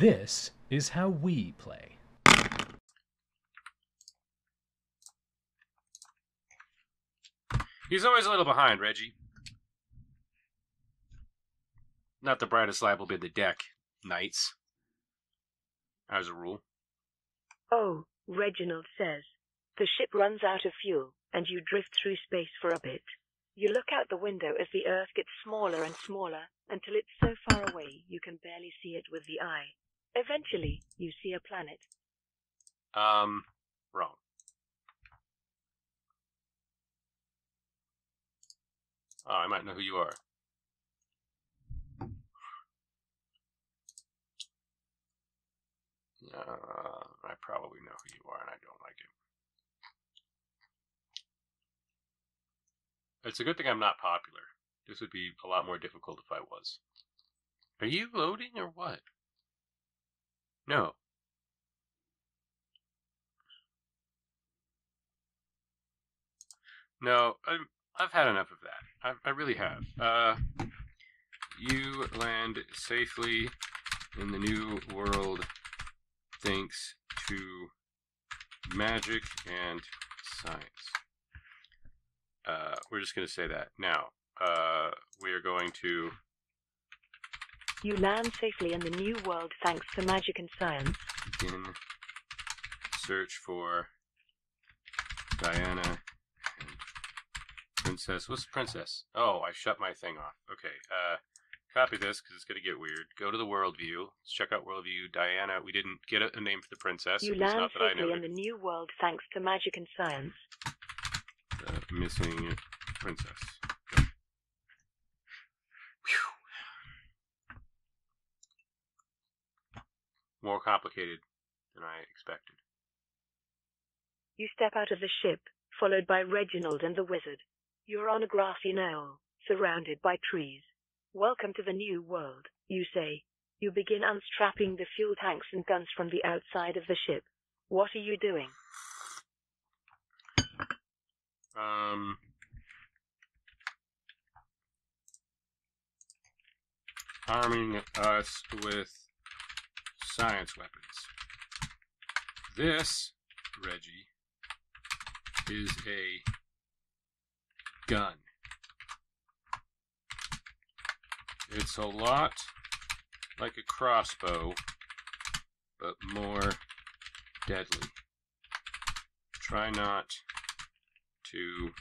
This is how we play. He's always a little behind, Reggie. Not the brightest light will be the deck, knights. As a rule. Oh, Reginald says. The ship runs out of fuel, and you drift through space for a bit. You look out the window as the Earth gets smaller and smaller, until it's so far away you can barely see it with the eye. Eventually, you see a planet. Wrong. Oh, I might know who you are. I probably know who you are, and I don't like it. It's a good thing I'm not popular. This would be a lot more difficult if I was. Are you loading or what? No. No, I've had enough of that. I really have. You land safely in the new world thanks to magic and science. We're just going to say that. Now, we are going to... You land safely in the new world thanks to magic and science. Begin search for Diana and Princess. What's Princess? Oh, I shut my thing off. Okay, copy this because it's going to get weird. Go to the world view. Let's check out world view. Diana, we didn't get a name for the princess. You land safely in the new world thanks to magic and science. The missing princess. More complicated than I expected. You step out of the ship, followed by Reginald and the wizard. You're on a grassy knoll, surrounded by trees. Welcome to the new world, you say. You begin unstrapping the fuel tanks and guns from the outside of the ship. What are you doing? Arming us with science weapons. This, Reggie, is a gun. It's a lot like a crossbow, but more deadly. Try not to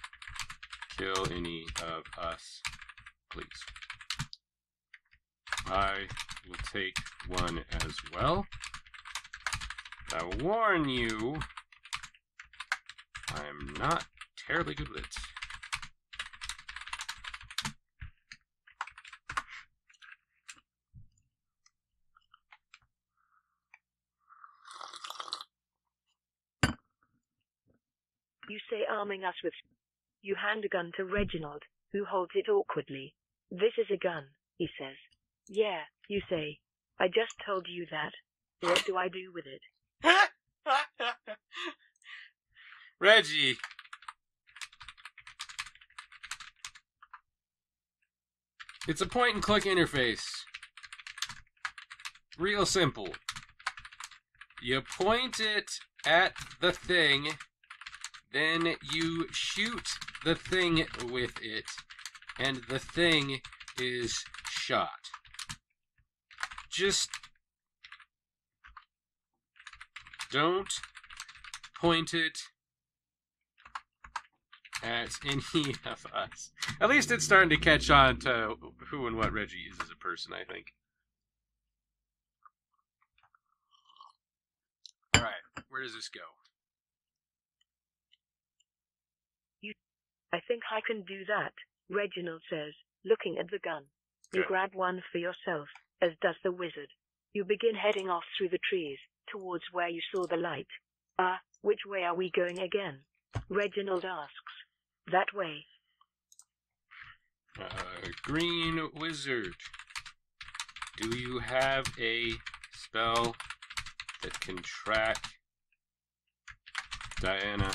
kill any of us, please. I will take one as well. I warn you, I'm not terribly good with it. You say arming us with... You hand a gun to Reginald, who holds it awkwardly. This is a gun, he says. Yeah, you say. I just told you that. What do I do with it? Reggie! It's a point-and-click interface. Real simple. You point it at the thing, then you shoot the thing with it, and the thing is shot. Just don't point it at any of us. At least it's starting to catch on to who and what Reggie is as a person, I think. Alright, where does this go? I think I can do that, Reginald says, looking at the gun. You grab one for yourself, as does the wizard. You begin heading off through the trees, towards where you saw the light. Which way are we going again? Reginald asks. That way. Green wizard. Do you have a spell that can track Diana?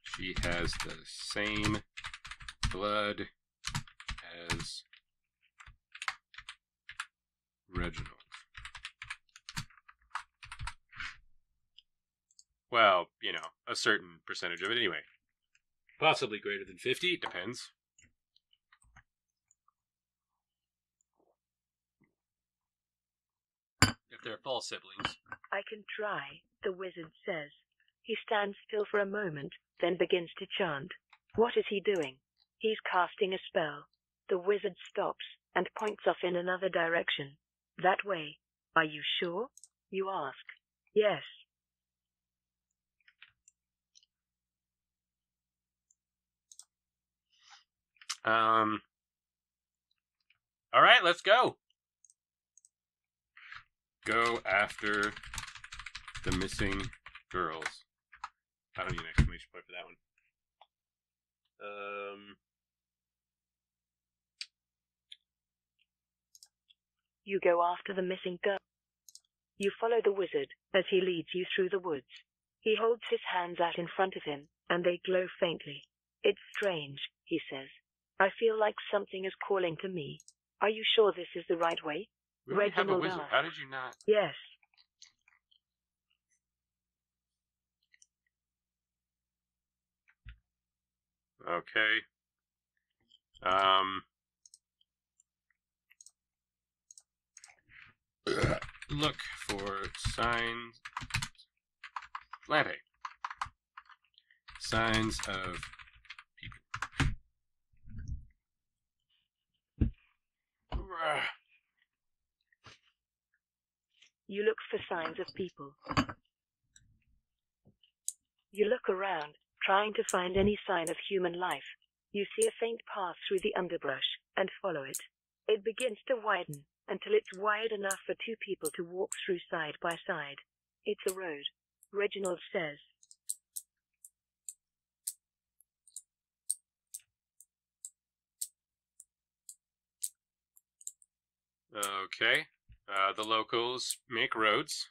She has the same blood as Reginald. Well, a certain percentage of it anyway. Possibly greater than 50, it depends. If they're false siblings. I can try, the wizard says. He stands still for a moment, then begins to chant. What is he doing? He's casting a spell. The wizard stops and points off in another direction. That way. Are you sure? You ask. Yes. All right, let's go. Go after the missing girls. I don't need an exclamation point for that one. You go after the missing girl. You follow the wizard as he leads you through the woods. He holds his hands out in front of him, and they glow faintly. It's strange, he says. I feel like something is calling to me. Are you sure this is the right way? We already have a Reginald wizard. asks. How did you not? Yes. Okay. Look for signs. Lampe. Signs of people. You look for signs of people. You look around, trying to find any sign of human life. You see a faint path through the underbrush, and follow it. It begins to widen, until it's wide enough for two people to walk through side by side. It's a road, Reginald says. Okay. The locals make roads.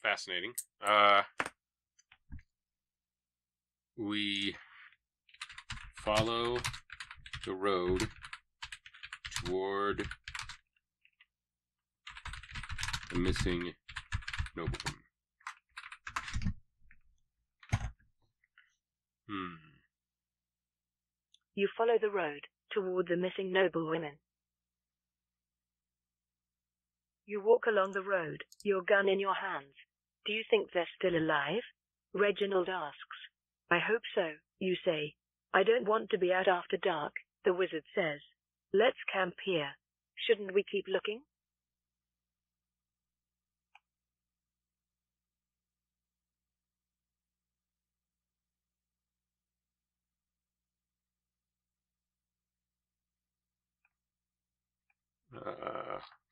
Fascinating. We follow the road toward the missing nobleman. You follow the road toward the missing noblewomen. You walk along the road, your gun in your hands. Do you think they're still alive? Reginald asks. I hope so, you say. I don't want to be out after dark, the wizard says. Let's camp here. Shouldn't we keep looking?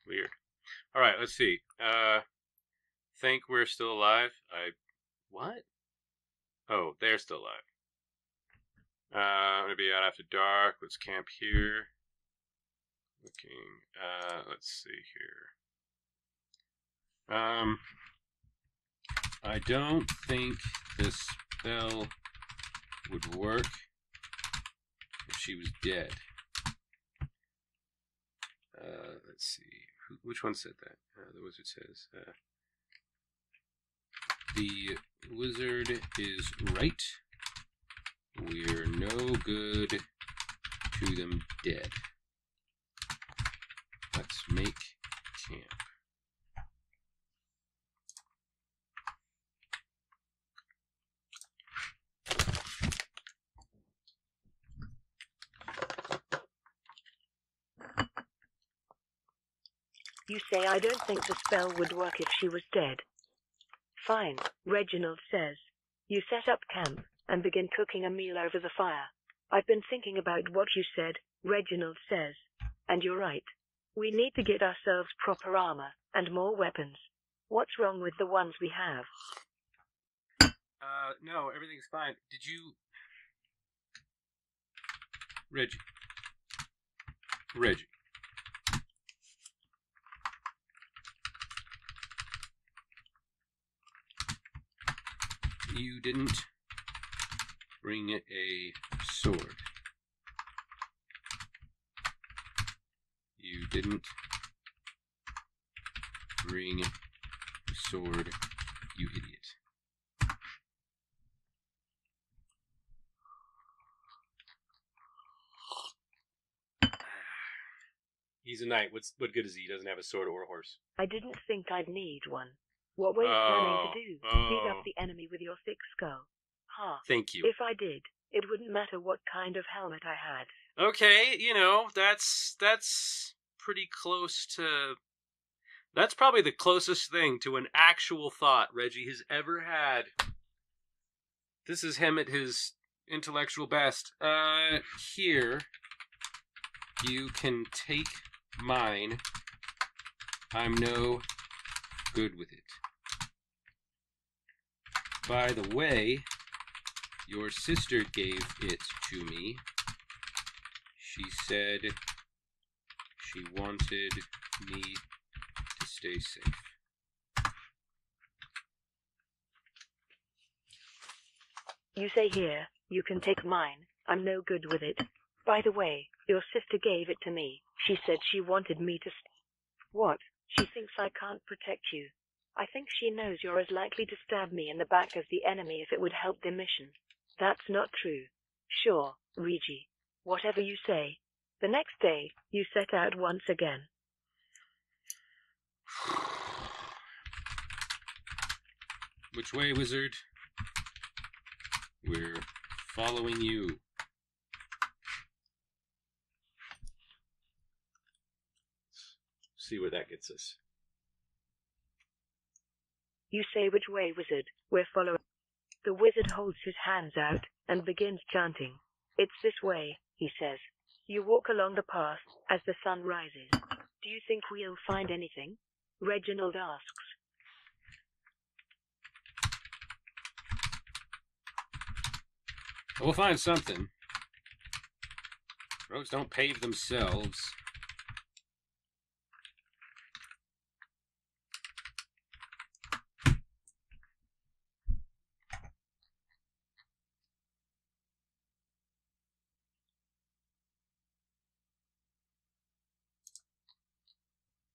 Weird. All right, let's see. Think we're still alive? What? Oh, they're still alive. I'm gonna be out after dark. Let's camp here. Looking. Let's see here. I don't think this spell would work if she was dead. Let's see. Which one said that? The wizard says. The wizard is right. We're no good to them dead. Let's make camp. You say I don't think the spell would work if she was dead. Fine, Reginald says. You set up camp and begin cooking a meal over the fire. I've been thinking about what you said, Reginald says. And you're right. We need to get ourselves proper armor and more weapons. What's wrong with the ones we have? No, everything's fine. Did you... Reggie. You didn't bring a sword. You didn't bring a sword, you idiot. He's a knight. What good is he? He doesn't have a sword or a horse. I didn't think I'd need one. What were you planning to do? Beat up the enemy with your thick skull? Ha. Thank you. If I did, it wouldn't matter what kind of helmet I had. Okay, that's pretty close to... That's probably the closest thing to an actual thought Reggie has ever had. This is him at his intellectual best. Here, you can take mine. I'm no good with it. By the way, your sister gave it to me. She said she wanted me to stay safe. You say here, you can take mine. I'm no good with it. By the way, your sister gave it to me. She said she wanted me to... What? She thinks I can't protect you. I think she knows you're as likely to stab me in the back as the enemy if it would help the mission. That's not true. Sure, Reggie. Whatever you say. The next day, you set out once again. Which way, wizard? We're following you. See where that gets us. You say which way, wizard? We're following. The wizard holds his hands out and begins chanting. It's this way, he says. You walk along the path as the sun rises. Do you think we'll find anything? Reginald asks. We'll find something. Roads don't pave themselves.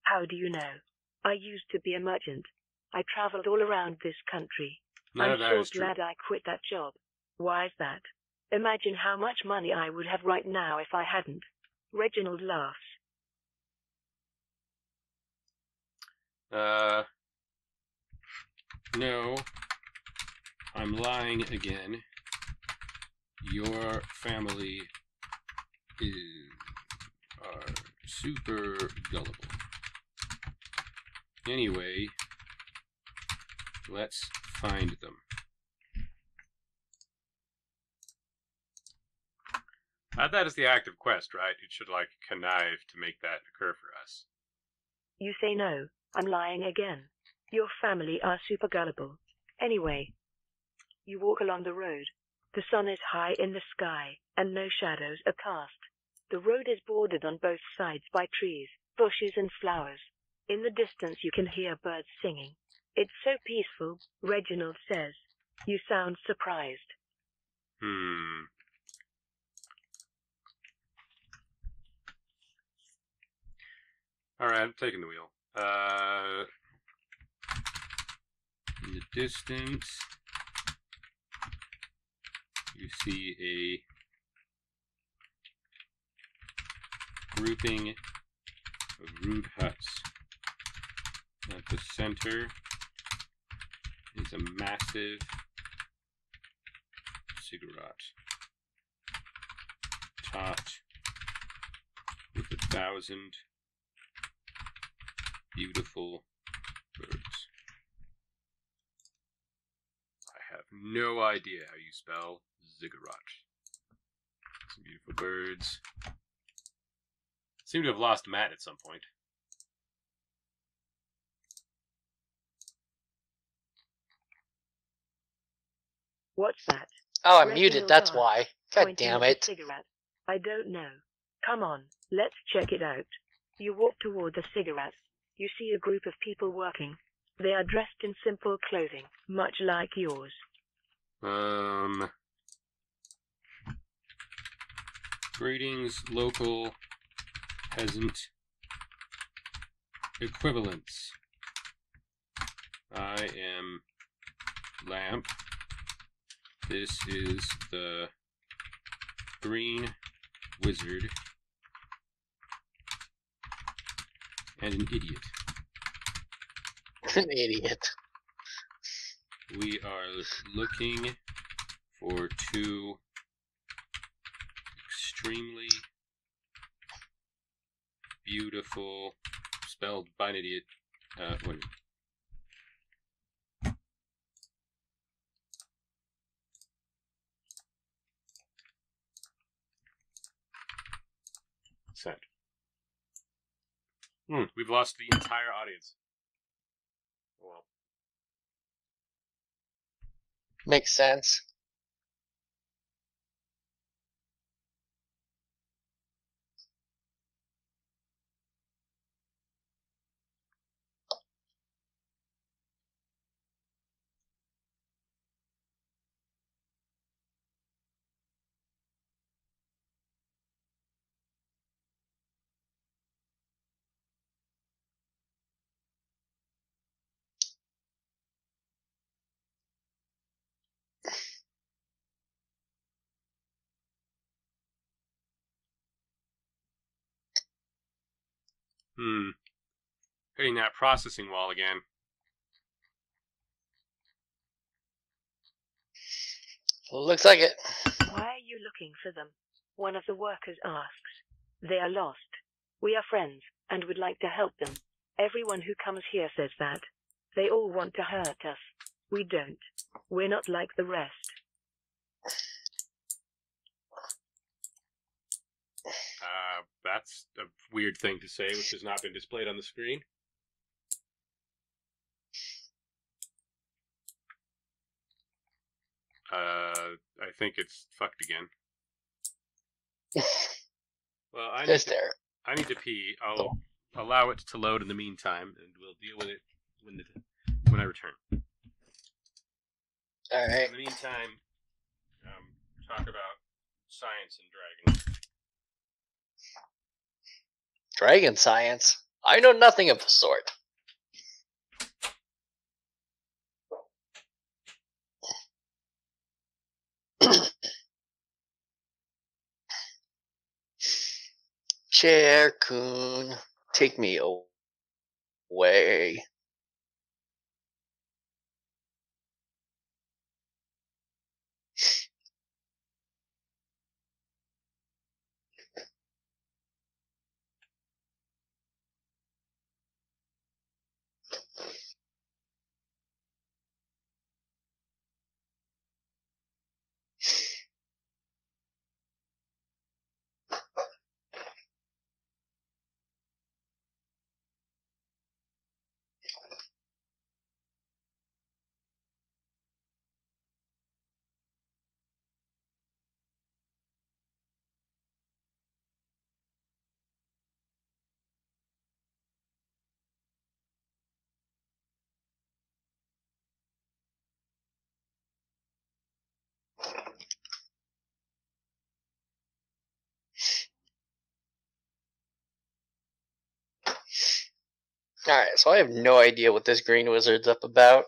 How do you know? I used to be a merchant. I traveled all around this country. I'm so glad I quit that job. Why is that? Imagine how much money I would have right now if I hadn't. Reginald laughs. No. I'm lying again. Your family are super gullible. Anyway, let's find them. That is the active quest, right? It should, connive to make that occur for us. You say no. I'm lying again. Your family are super gullible. Anyway, you walk along the road. The sun is high in the sky, and no shadows are cast. The road is bordered on both sides by trees, bushes, and flowers. In the distance you can hear birds singing. It's so peaceful, Reginald says. You sound surprised. Alright, I'm taking the wheel. In the distance, you see a grouping of rude huts. At the center is a massive ziggurat, topped with 1,000 beautiful birds. I have no idea how you spell ziggurat. Some beautiful birds. Seem to have lost Matt at some point. What's that? Oh, I'm muted, that's why. God damn it. Cigarette. I don't know. Come on, let's check it out. You walk toward the cigarette. You see a group of people working. They are dressed in simple clothing, much like yours. Greetings, local peasant equivalents. I am Lamp. This is the Green Wizard. And an idiot. An idiot. We are looking for two extremely beautiful, spelled by an idiot, women. Sent. We've lost the entire audience. Well. Makes sense. Hitting that processing wall again. Looks like it. Why are you looking for them? One of the workers asks. They are lost. We are friends, and would like to help them. Everyone who comes here says that. They all want to hurt us. We don't. We're not like the rest. That's a weird thing to say, which has not been displayed on the screen. I think it's fucked again. Well, I need to pee. I'll allow it to load in the meantime, and we'll deal with it when I return. All right. In the meantime, talk about science and dragons. Dragon science? I know nothing of the sort. Chair-kun, take me away. Alright, so I have no idea what this green wizard's up about.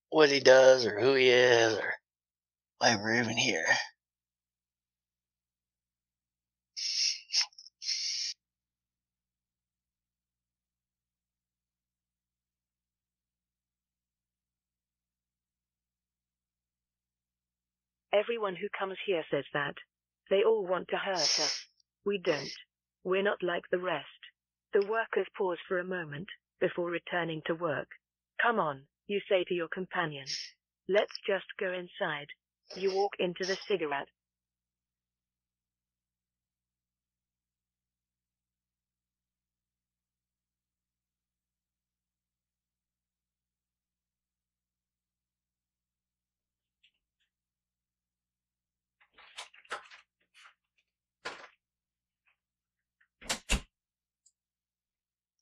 What he does, or who he is, or why we're even here. Everyone who comes here says that. They all want to hurt us. We don't. We're not like the rest. The workers pause for a moment before returning to work. Come on, you say to your companion. Let's just go inside. You walk into the cigarette.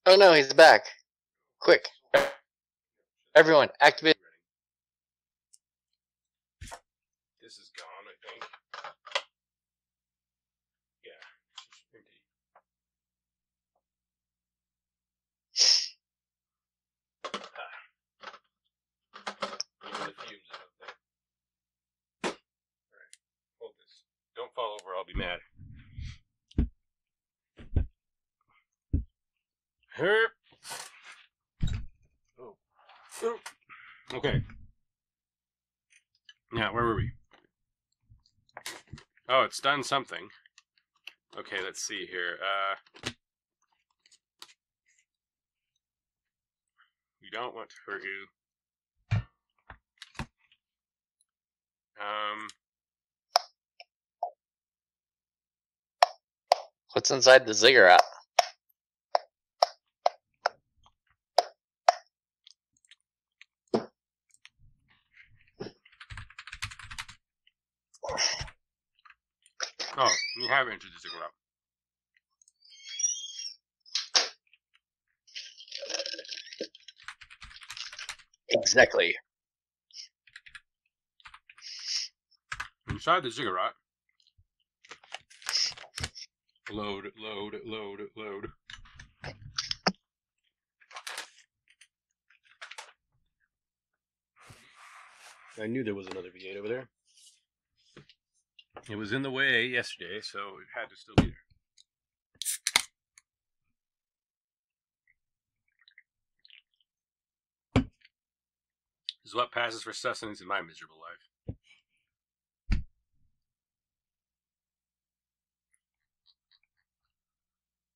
Oh no, he's back. Quick. Everyone, activate. This is gone, I think. Yeah, indeed. Even the fumes are up there. Alright, hold this. Don't fall over, I'll be mad. Herp. Oh. Oh. Okay. Now, where were we? Oh, it's done something. Okay, let's see here. We don't want to hurt you. What's inside the ziggurat? Oh, you have entered the ziggurat. Exactly. Inside the ziggurat. Load, load, load, load. I knew there was another V8 over there. It was in the way yesterday, so it had to still be there. This is what passes for sustenance in my miserable life.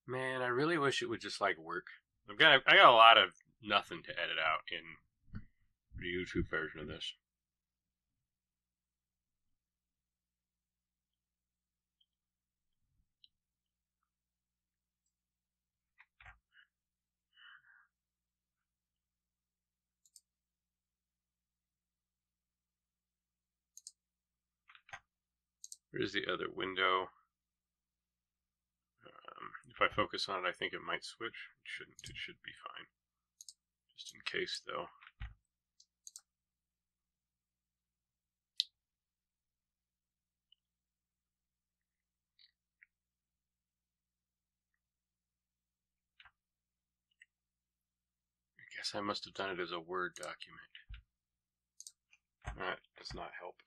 Man, I really wish it would just like work. I got a lot of nothing to edit out in the YouTube version of this. Where's the other window? If I focus on it, I think it might switch. It shouldn't. It should be fine. Just in case, though. I guess I must have done it as a Word document. That does not help.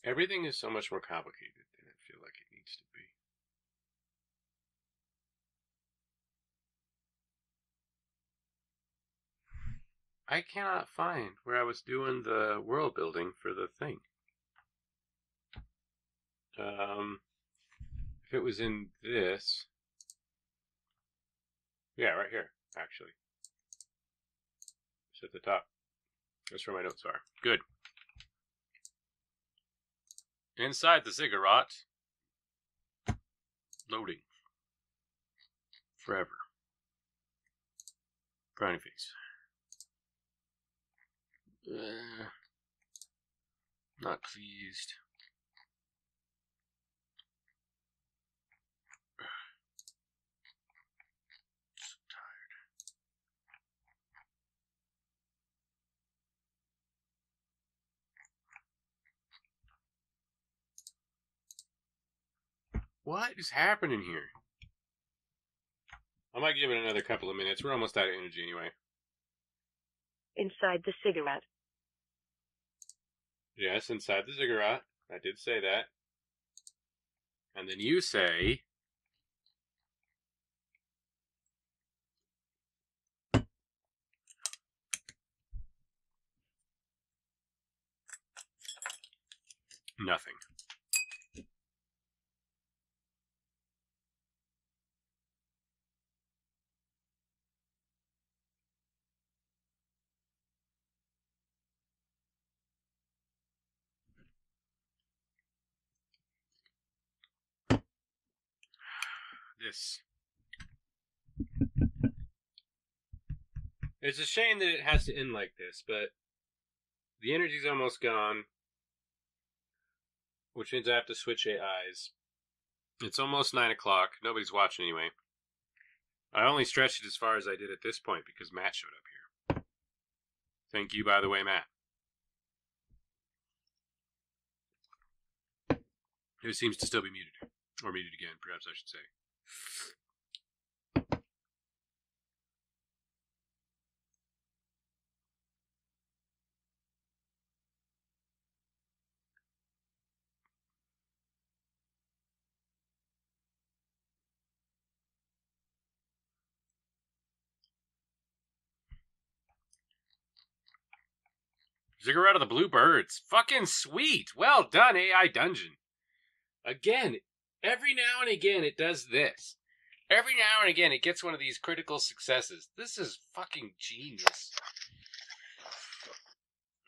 Everything is so much more complicated than I feel like it needs to be. I cannot find where I was doing the world building for the thing. If it was in this... Yeah, right here, actually. It's at the top. That's where my notes are. Good. Inside the ziggurat. Loading. Forever. Frowny face. Not pleased. So tired. What is happening here? I might give it another couple of minutes. We're almost out of energy anyway. Inside the ziggurat. Yes, inside the ziggurat. I did say that. And then you say... Nothing. This. It's a shame that it has to end like this, but the energy's almost gone, which means I have to switch AIs. It's almost 9 o'clock. Nobody's watching anyway. I only stretched it as far as I did at this point because Matt showed up here. Thank you, by the way, Matt. Who seems to still be muted. Or muted again, perhaps I should say. Cigarette of the Blue Birds. Fucking sweet. Well done, AI Dungeon. Again, every now and again it does this. Every now and again it gets one of these critical successes. This is fucking genius.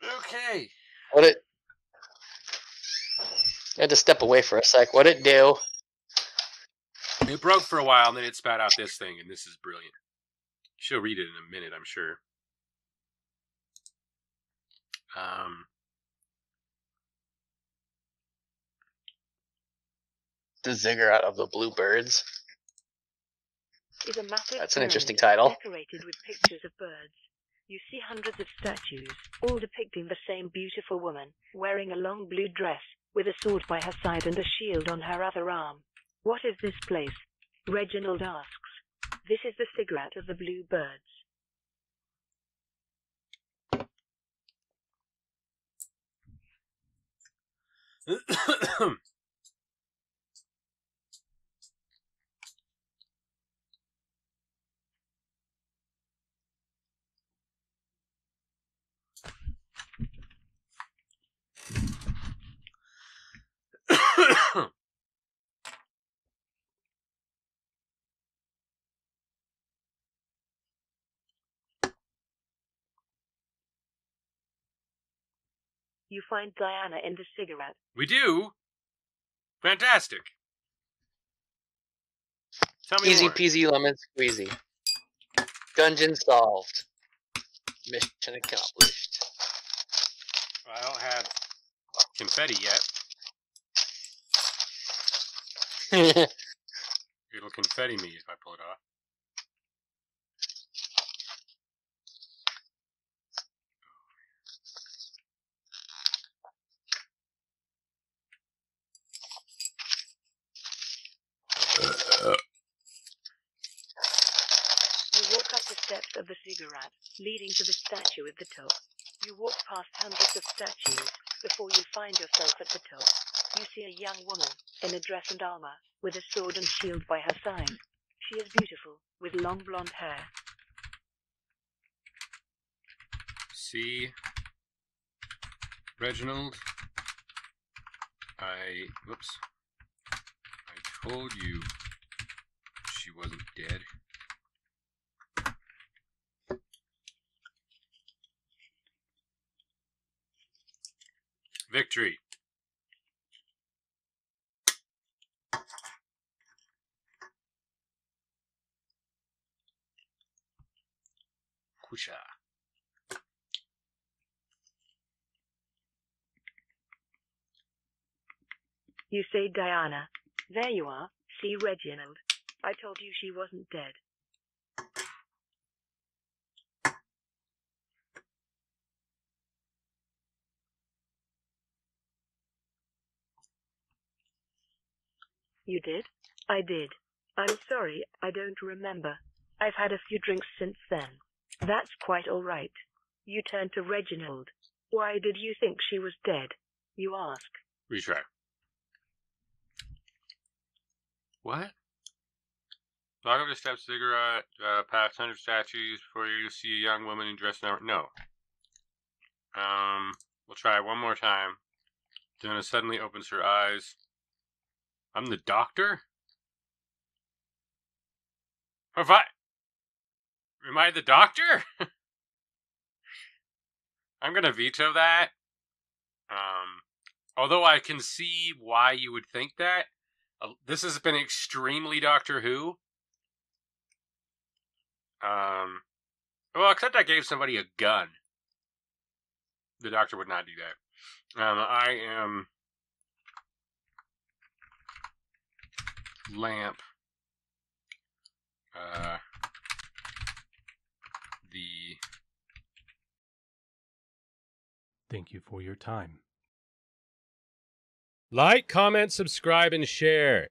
Okay. I had to step away for a sec. What'd it do? It broke for a while, and then it spat out this thing, and this is brilliant. She'll read it in a minute, I'm sure. The Ziggurat of the Blue Birds. Is a massive That's an interesting pyramid title. decorated with pictures of birds. You see hundreds of statues, all depicting the same beautiful woman, wearing a long blue dress, with a sword by her side and a shield on her other arm. What is this place? Reginald asks. This is the Ziggurat of the Blue Birds. You find Diana in the Ziggurat. We do? Fantastic. Tell me Easy more. peasy lemon squeezy. Dungeon solved. Mission accomplished. I don't have confetti yet. It'll confetti me if I pull it off. You walk up the steps of the Ziggurat, leading to the statue at the top. You walk past hundreds of statues, before you find yourself at the top. You see a young woman, in a dress and armor, with a sword and shield by her side. She is beautiful, with long blonde hair. See, Reginald, whoops, I told you she wasn't dead. Victory. Kusha. You say Diana. There you are. See Reginald. I told you she wasn't dead. You did? I did. I'm sorry, I don't remember. I've had a few drinks since then. That's quite all right. You turn to Reginald. Why did you think she was dead? You ask. Retry. What? Walk up the steps, cigarette, past 100 statues before you see a young woman in dress in armor. No. We'll try one more time. Diana suddenly opens her eyes. I'm the doctor? Am I the doctor? I'm gonna veto that. Although I can see why you would think that. This has been extremely Doctor Who. Well, except I gave somebody a gun. The doctor would not do that. I am Lamp. Thank you for your time. Like, comment, subscribe, and share.